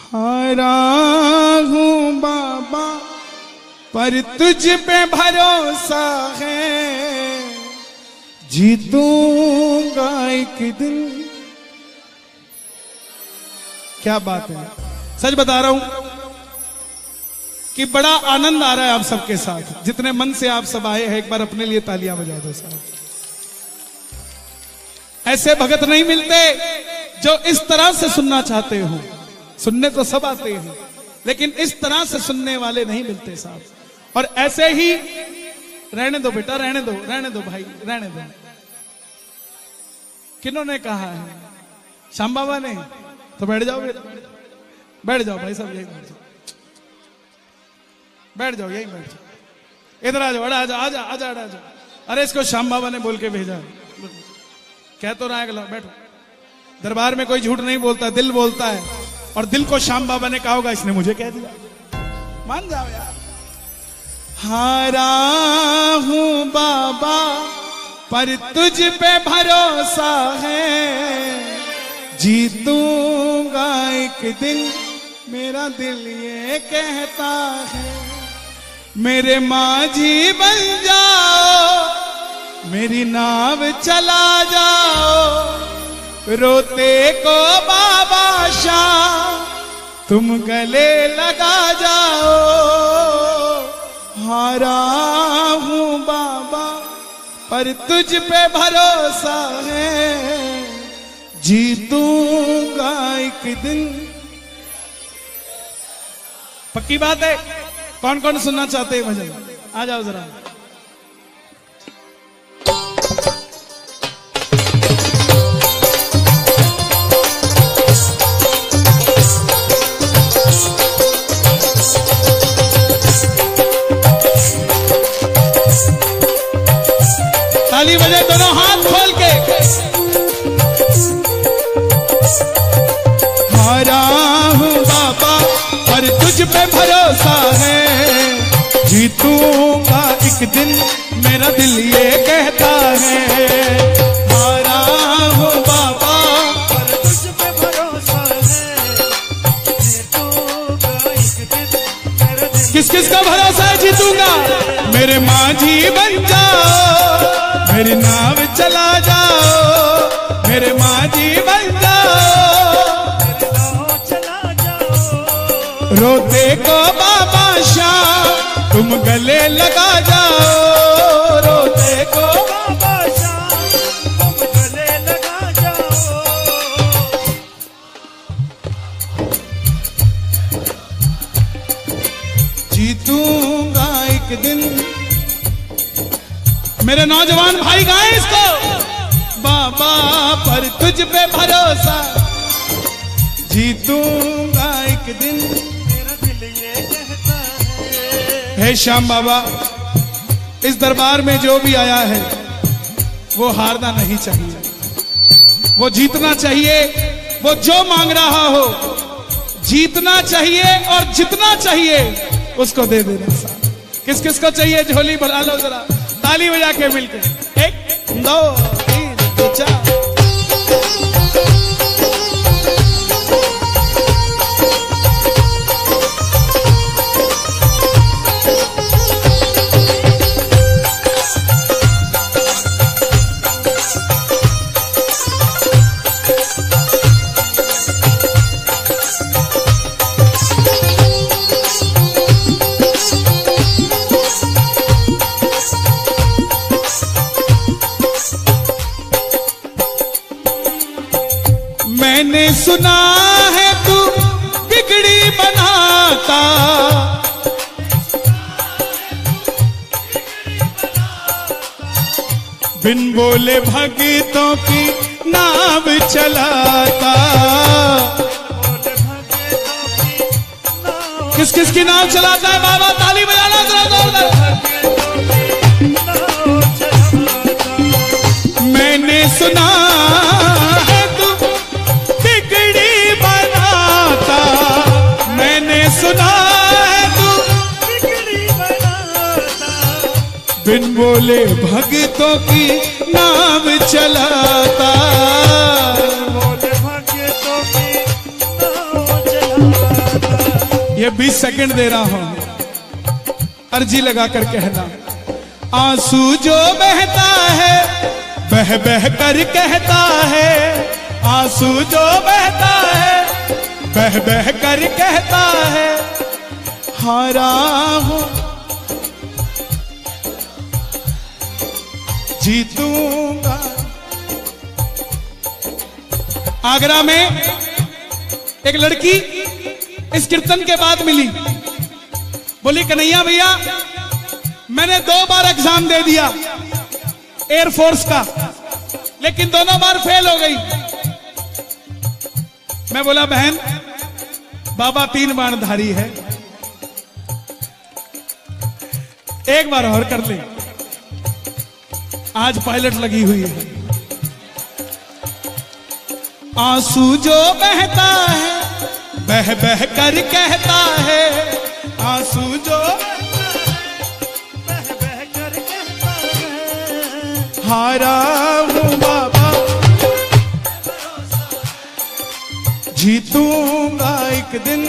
हारा हूँ बाबा पर तुझ पे भरोसा है, जीतूंगा एक दिन। क्या बात है, सच बता रहा हूं कि बड़ा आनंद आ रहा है आप सबके साथ। जितने मन से आप सब आए हैं, एक बार अपने लिए तालियां बजा दो साहब। ऐसे भगत नहीं मिलते जो इस तरह से सुनना चाहते हो। सुनने तो सब आते हैं, लेकिन इस तरह से सुनने वाले नहीं मिलते साहब। और ऐसे ही रहने दो बेटा, रहने दो भाई, रहने दो। किन्होंने कहा है? श्याम बाबा ने। तो बैठ जाओ, बैठ जाओ भाई सब, यही बैठ जाओ, बैठ जाओ, यही बैठ जाओ। इधर आ जाओ, आ जाओ, आ जाओ, आ जाओ, आ जाओ। अरे इसको श्याम बाबा ने बोल के भेजा, कह तो रहा है। बैठो, दरबार में कोई झूठ नहीं बोलता, दिल बोलता है। और दिल को श्याम बाबा ने कहा होगा, इसने मुझे कह दिया। मान जाओ यार। हारा हूं बाबा पर तुझ पे भरोसा है, जीतूंगा एक दिन, मेरा दिल ये कहता है। मेरे माझी बन जाओ, मेरी नाव चला जाओ, रोते को बाबा शाह तुम गले लगा जाओ। हारा हूं बाबा पर तुझ पे भरोसा है, जीतूंगा एक दिन। पक्की बात है। कौन कौन सुनना चाहते हैं भजन? आ जाओ जरा। ताली बजे दोनों हाथ खोल के। हारा हूँ बाबा पर तुझ पे भरोसा है, जीतूंगा एक दिन, मेरा दिल ये कहता है। हारा हूँ बाबा पर तुझ पे भरोसा है, जीतूंगा एक दिन, मेरा दिल। किस किस का भरोसा है जीतूंगा? मेरे माझी बन जाओ, मेरी नाव चला जाओ, मेरे माझी बन जाओ, चला जाओ, रोते को बाबा शाह तुम गले लगा जाओ, रोते को बाबा शाह तुम गले लगा जाओ। जीतूंगा एक दिन। मेरे नौजवान भाई गाएं इसको। बाबा पर तुझ पे भरोसा, जीतूंगा एक दिन, मेरा दिल ये कहता है। हे श्याम बाबा, इस दरबार में जो भी आया है वो हारना नहीं चाहिए, वो जीतना चाहिए। वो जो मांग रहा हो जीतना चाहिए और जितना चाहिए उसको दे देना साहब। किस किस को चाहिए झोली भरा लो जरा, ताली बजा के मिलके। 1 2 3 4। मैंने सुना है तू बिगड़ी बनाता, बिन बोले भगतों की नाव चलाता। किस किस की नाव चलाता है बाबा? ताली बजाना जरा। मैंने सुना है तू बिगड़ी बनाता, मैंने सुना है तू बिगड़ी बनाता, बिन बोले भगतों की नाव चलाता, बिन बोले भगतों की नाव चलाता। ये 20 सेकंड दे रहा हूं, अर्जी लगा कर कहना। आंसू जो बहता है बह बह कर कहता है, आंसू जो बहता है बह बह कर कहता है, हारा हूं जीतूंगा। आगरा में एक लड़की इस कीर्तन के बाद मिली, बोली कन्हैया भैया मैंने 2 बार एग्जाम दे दिया एयरफोर्स का, लेकिन दोनों बार फेल हो गई। मैं बोला बहन बाबा 3 बाणधारी है, एक बार और कर ले, आज पायलट लगी हुई है। आंसू जो बहता है बह बह कर कहता है, आंसू जो बह बह कर कहता है, हारा हूं बाबा जीतूंगा एक दिन।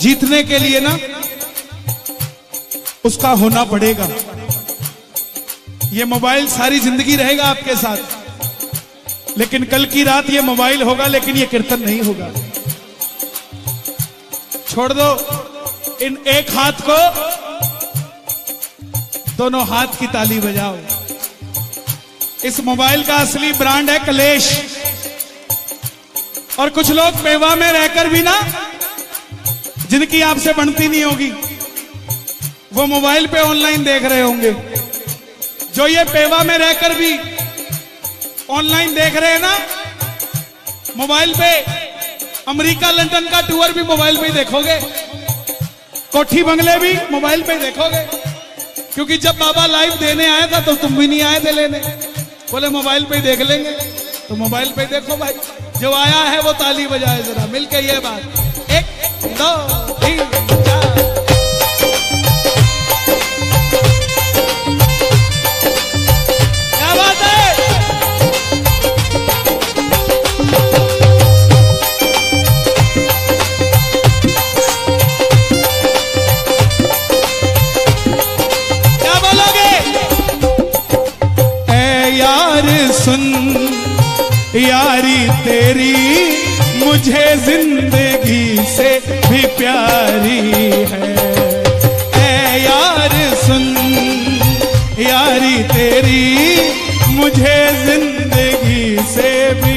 जीतने के लिए ना उसका होना पड़ेगा। ये मोबाइल सारी जिंदगी रहेगा आपके साथ, लेकिन कल की रात ये मोबाइल होगा लेकिन ये कीर्तन नहीं होगा। छोड़ दो इन एक हाथ को, दोनों हाथ की ताली बजाओ। इस मोबाइल का असली ब्रांड है कलेश। और कुछ लोग पेवा में रहकर भी ना, जिनकी आपसे बनती नहीं होगी, वो मोबाइल पे ऑनलाइन देख रहे होंगे। जो ये पेवा में रहकर भी ऑनलाइन देख रहे हैं ना मोबाइल पे, अमेरिका लंदन का टूर भी मोबाइल पे ही देखोगे, कोठी बंगले भी मोबाइल पे ही देखोगे। क्योंकि जब बाबा लाइव देने आया था तो तुम भी नहीं आए थे लेने, बोले मोबाइल पे ही देख लेंगे, तो मोबाइल पे देखो भाई। जो आया है वो ताली बजाए जरा मिलके ये बात। 1 2 3 4। क्या बात है? क्या बोलोगे? ऐ यार सुन यारी तेरी मुझे जिंदगी से भी प्यारी है। ऐ यार सुन यारी तेरी मुझे जिंदगी से भी।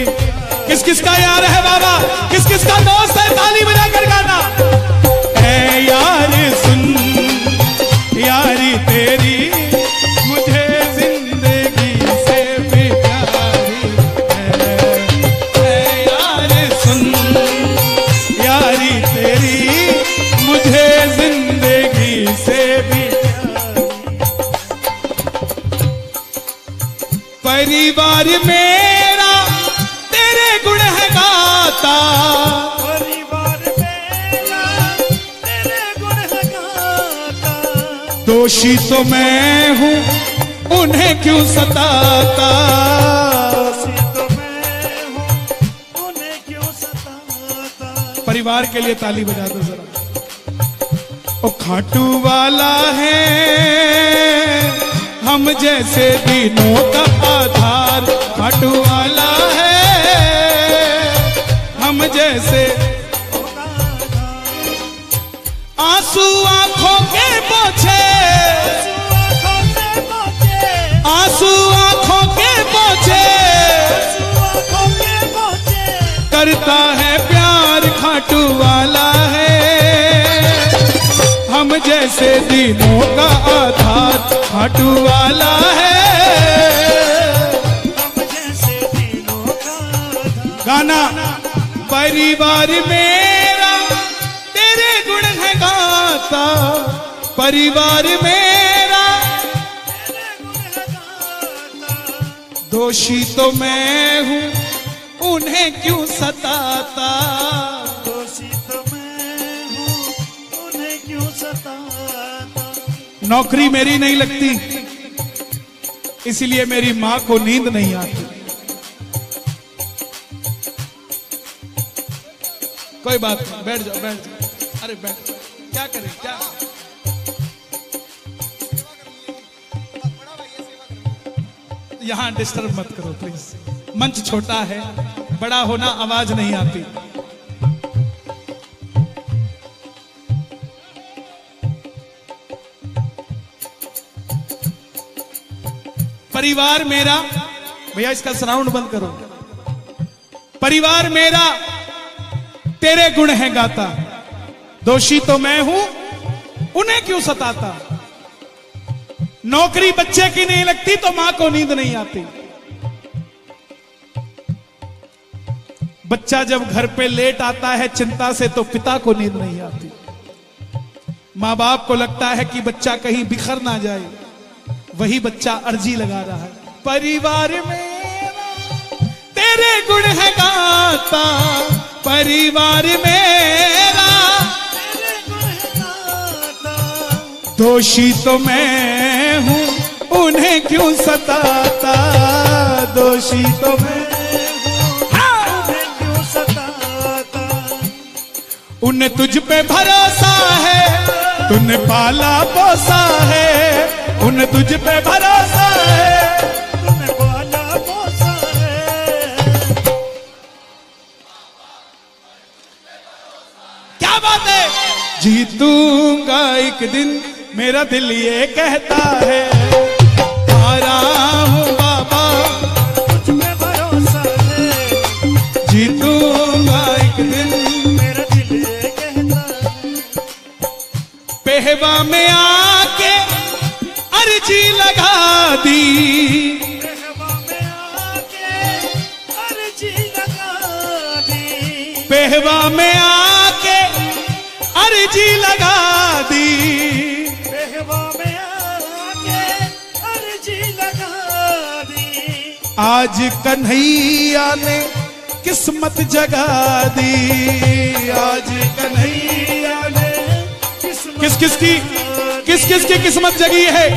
किस किस का यार है बाबा, किस किस का दोस्त है, ताली बजा कर गाना। ऐ यार सुन यारी तेरी मुझे जिंदगी से भी प्यारी है। ऐ यार सुन यारी तेरी मुझे जिंदगी से भी। परिवार मेरा तेरे गुण है गाता, परिवार मेरा तेरे गुण है गाता, दोषी तो मैं हूँ उन्हें क्यों सताता। दोषी तो मैं हूँ उन्हें क्यों सताता। परिवार के लिए ताली बजा दो जरा। ओ खाटू वाला है हम जैसे दिनों का आधार, खाटू वाला है हम जैसे। आंसू आंखों के पोछे, आंसू आंखों के पोछे, करता है प्यार खाटू वाला है हम जैसे दिनों का आधार, खाटू वाला है हम जैसे दिनों का आधार। गाना। परिवार मेरा तेरे गुण है गाता, परिवार मेरा तेरे गुण है गाता, दोषी तो मैं हूँ उन्हें क्यों सताता। दोषी तो मैं हूँ नौकरी मेरी नहीं लगती, इसलिए मेरी मां को नींद नहीं आती। कोई बात नहीं, बैठ जाओ बैठ जाओ। अरे बैठ जाओ, क्या करें क्या। यहां डिस्टर्ब मत करो प्लीज, मंच छोटा है, बड़ा होना आवाज नहीं आती। परिवार मेरा, भैया इसका साउंड बंद करो। परिवार मेरा तेरे गुण है गाता, दोषी तो मैं हूं उन्हें क्यों सताता। नौकरी बच्चे की नहीं लगती तो मां को नींद नहीं आती। बच्चा जब घर पे लेट आता है चिंता से तो पिता को नींद नहीं आती। मां बाप को लगता है कि बच्चा कहीं बिखर ना जाए, वही बच्चा अर्जी लगा रहा है। परिवार मेरा तेरे गुण है गाता, परिवार मेरा तेरे गुण है गाता, दोषी तो मैं हूं उन्हें क्यों सताता। दोषी तो मैं उन्हें क्यों सताता। उन्हें तुझ पे भरोसा है, तूने पाला पोसा है। उन्हें तुझ पे भरोसा है, तूने पाला पोसा है। क्या बात है। जीतूंगा एक दिन मेरा दिल ये कहता है, हारा हूं बाबा तुझ पे भरोसा है। जीतूंगा एक दिन। मेरा दिल ये कहता है, पेहवा में आके अर्जी लगा दी। पेहवा में आके अर्जी लगा दी। पेहवा में आके अर्जी लगा दी। पेहवा में आके अर्जी लगा दी। आज कन्हैया ने किस्मत जगा दी। आज कन्हैया ने किस किस की किस्मत जगी है।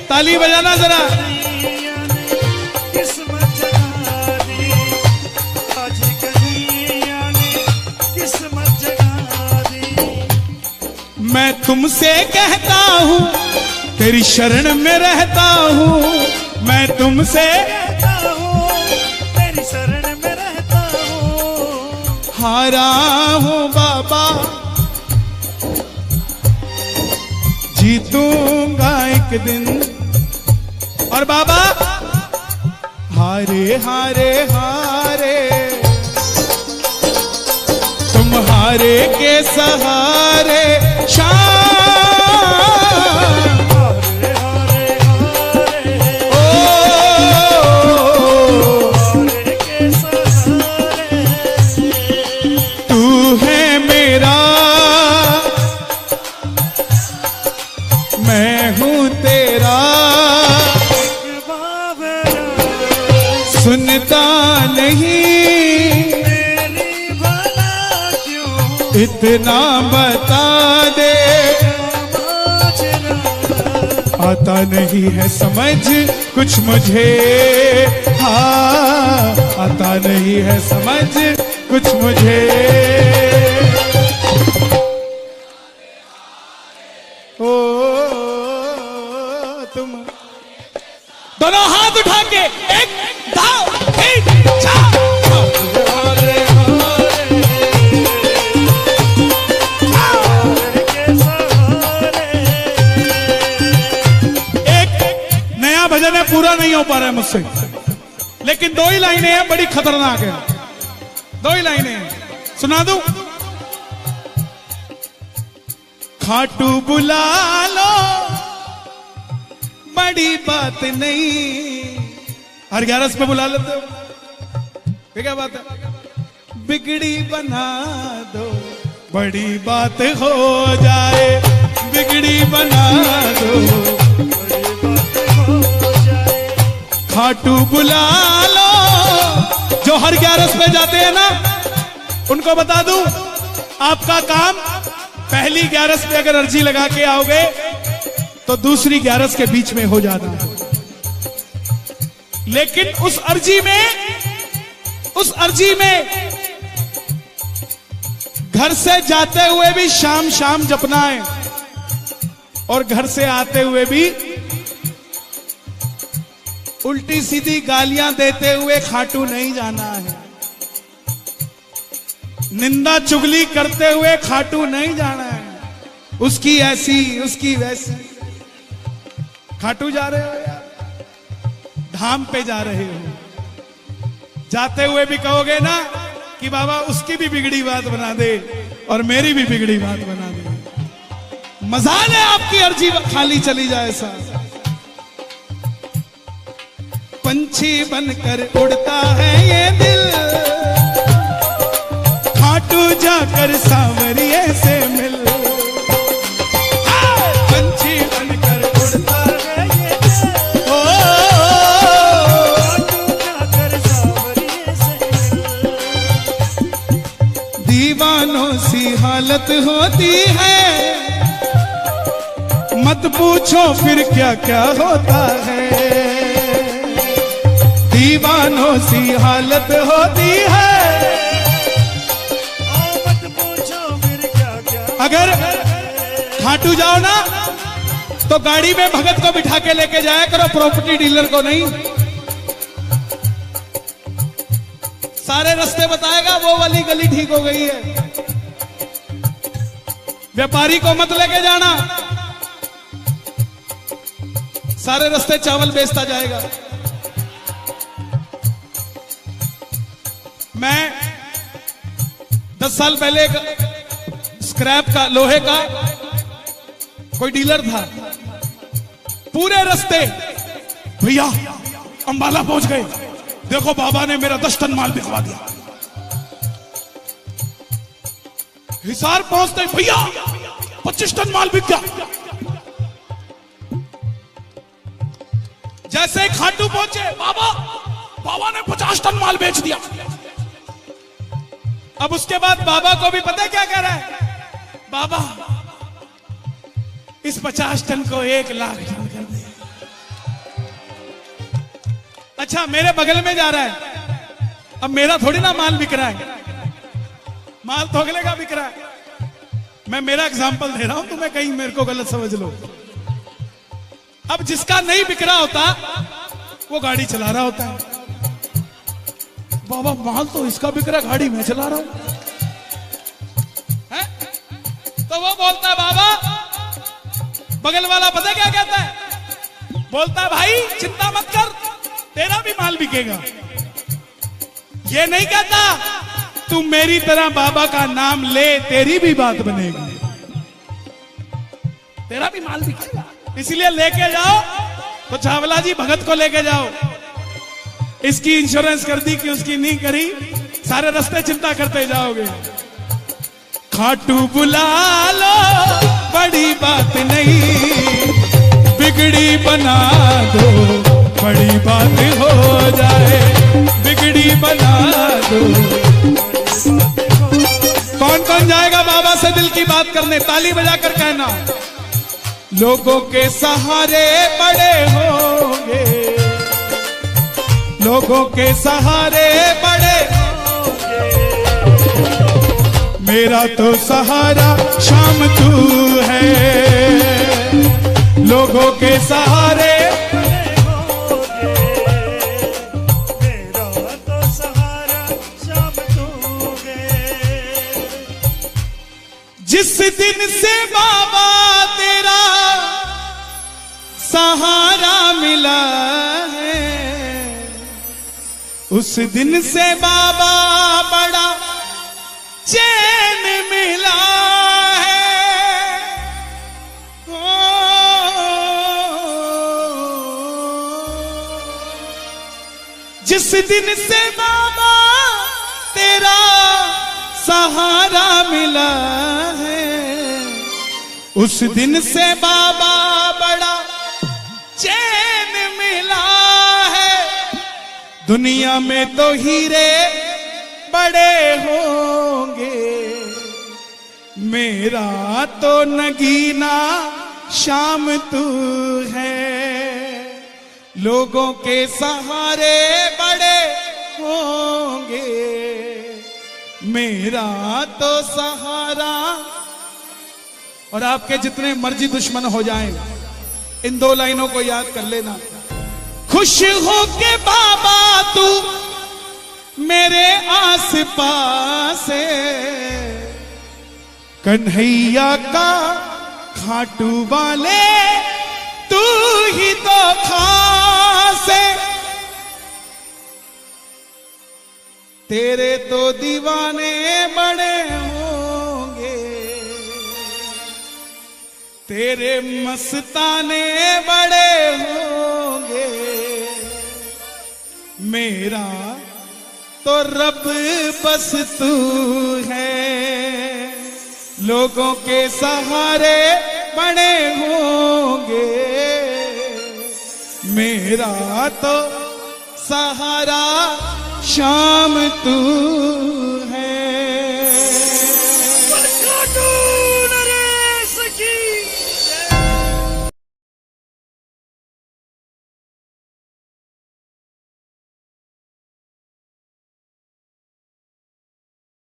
ताली बजाना जरा। किस्मत जगा दी। आज कन्हैया ने किस्मत जगा दी। मैं तुमसे कहता हूँ तेरी शरण में रहता हूँ। मैं तुमसे कहता हूँ तेरी शरण में रहता हूँ। हारा हूँ बाबा जीतूंगा एक दिन। और बाबा हारे हारे हारे तुम हारे के सहारे शाम। हारे हारे हारे ओ हारे के सहारे। तू है मेरा मैं हूँ तेरा। सुनता नहीं मेरी भला क्यों इतना बता दे। आता नहीं है समझ कुछ मुझे, हाँ आता नहीं है समझ कुछ मुझे। ओ तुम दोनों हाथ उठा के एक दाव एक चार। एक नया भजन है, पूरा नहीं हो पा रहा है मुझसे, लेकिन दो ही लाइनें हैं, बड़ी खतरनाक है। दो ही लाइनें हैं, सुना दूं। खाटू बुला लो बड़ी बात नहीं। हर 11 पे बुला लेते हो, ये क्या बात है। बिगड़ी बना दो बड़ी बात हो जाए। बिगड़ी बना दो खाटू बुला लो। जो हर 11 पे जाते हैं ना, उनको बता दूं आपका काम पहली 11 पे अगर अर्जी लगा के आओगे तो दूसरी 11 के बीच में हो जाना है। लेकिन उस अर्जी में घर से जाते हुए भी शाम शाम जपना है और घर से आते हुए भी उल्टी सीधी गालियां देते हुए खाटू नहीं जाना है। निंदा चुगली करते हुए खाटू नहीं जाना है। उसकी ऐसी उसकी वैसी। खाटू जा रहे हो यार, धाम पे जा रहे हो। जाते हुए भी कहोगे ना कि बाबा उसकी भी बिगड़ी बात बना दे और मेरी भी बिगड़ी बात बना दे। मजाल है आपकी अर्जी खाली चली जाए सा। पंछी बनकर उड़ता है ये दिल, खाटू जाकर सांवरिये से मिल। पंछी बनकर उड़ता है ये दिल, ओ खाटू जाकर सांवरिये से मिल। दीवानों सी हालत होती है, मत पूछो फिर क्या क्या होता है। दीवानों सी हालत होती है, मत पूछो फिर क्या क्या। अगर खाटू जाओ ना तो गाड़ी में भगत को बिठा के लेके जाया करो, प्रॉपर्टी डीलर को नहीं। सारे रास्ते बताएगा, वो वाली गली ठीक हो गई है। व्यापारी को मत लेके जाना, सारे रास्ते चावल बेचता जाएगा। मैं 10 साल पहले एक स्क्रैप का लोहे का कोई डीलर था। पूरे रास्ते भैया अंबाला पहुंच गए, देखो बाबा ने मेरा 10 टन माल बिकवा दिया। हिसार पहुंचते भैया 25 टन माल बिक गया। जैसे खाटू पहुंचे, बाबा ने 50 टन माल बेच दिया। अब उसके बाद बाबा को भी पता है क्या कह रहा है? बाबा इस 50 टन को 1 लाख टन कर दे। अच्छा मेरे बगल में जा रहा है, अब मेरा थोड़ी ना माल बिक रहा है, माल तो अगले का बिक रहा है। मैं मेरा एग्जांपल दे रहा हूं, तुम्हें कहीं मेरे को गलत समझ लो। अब जिसका नहीं बिक रहा होता वो गाड़ी चला रहा होता है। बाबा माल तो इसका बिक रहा, गाड़ी मैं चला रहा हूं है? तो वो बोलता है बाबा, बगल वाला पता क्या कहता है? बोलता है भाई चिंता मत कर, तेरा भी माल बिकेगा। ये नहीं कहता तू मेरी तरह बाबा का नाम ले, तेरी भी बात बनेगी, तेरा भी माल बिकेगा। इसलिए लेके जाओ तो चावला जी भगत को लेके जाओ। इसकी इंश्योरेंस कर दी कि उसकी नहीं करी, सारे रास्ते चिंता करते जाओगे। खाटू बुला लो बड़ी बात नहीं, बिगड़ी बना दो बड़ी बात हो जाए। बिगड़ी बना दो। कौन कौन जाएगा बाबा से दिल की बात करने? ताली बजाकर कहना। लोगों के सहारे बड़े होंगे, लोगों के सहारे बड़े होंगे। मेरा तो सहारा शाम तू है, लोगों के सहारे बड़े होंगे। मेरा तो सहारा शाम तू है। जिस दिन से बाबा तेरा सहारा मिला है, उस दिन से बाबा बड़ा चैन मिला है। जिस दिन से बाबा तेरा सहारा मिला है, उस दिन से बाबा बड़ा चैन मिला है। दुनिया में तो हीरे बड़े होंगे, मेरा तो नगीना शाम तू है। लोगों के सहारे बड़े होंगे, मेरा तो सहारा। और आपके जितने मर्जी दुश्मन हो जाएं, इन 2 लाइनों को याद कर लेना। खुश हो के बाबा तू मेरे आस पास है, कन्हैया का खाटू वाले तू ही तो खास है। तेरे तो दीवाने बड़े होंगे, तेरे मस्ताने बड़े होंगे, मेरा तो रब बस तू है। लोगों के सहारे बड़े होंगे, मेरा तो सहारा शाम तू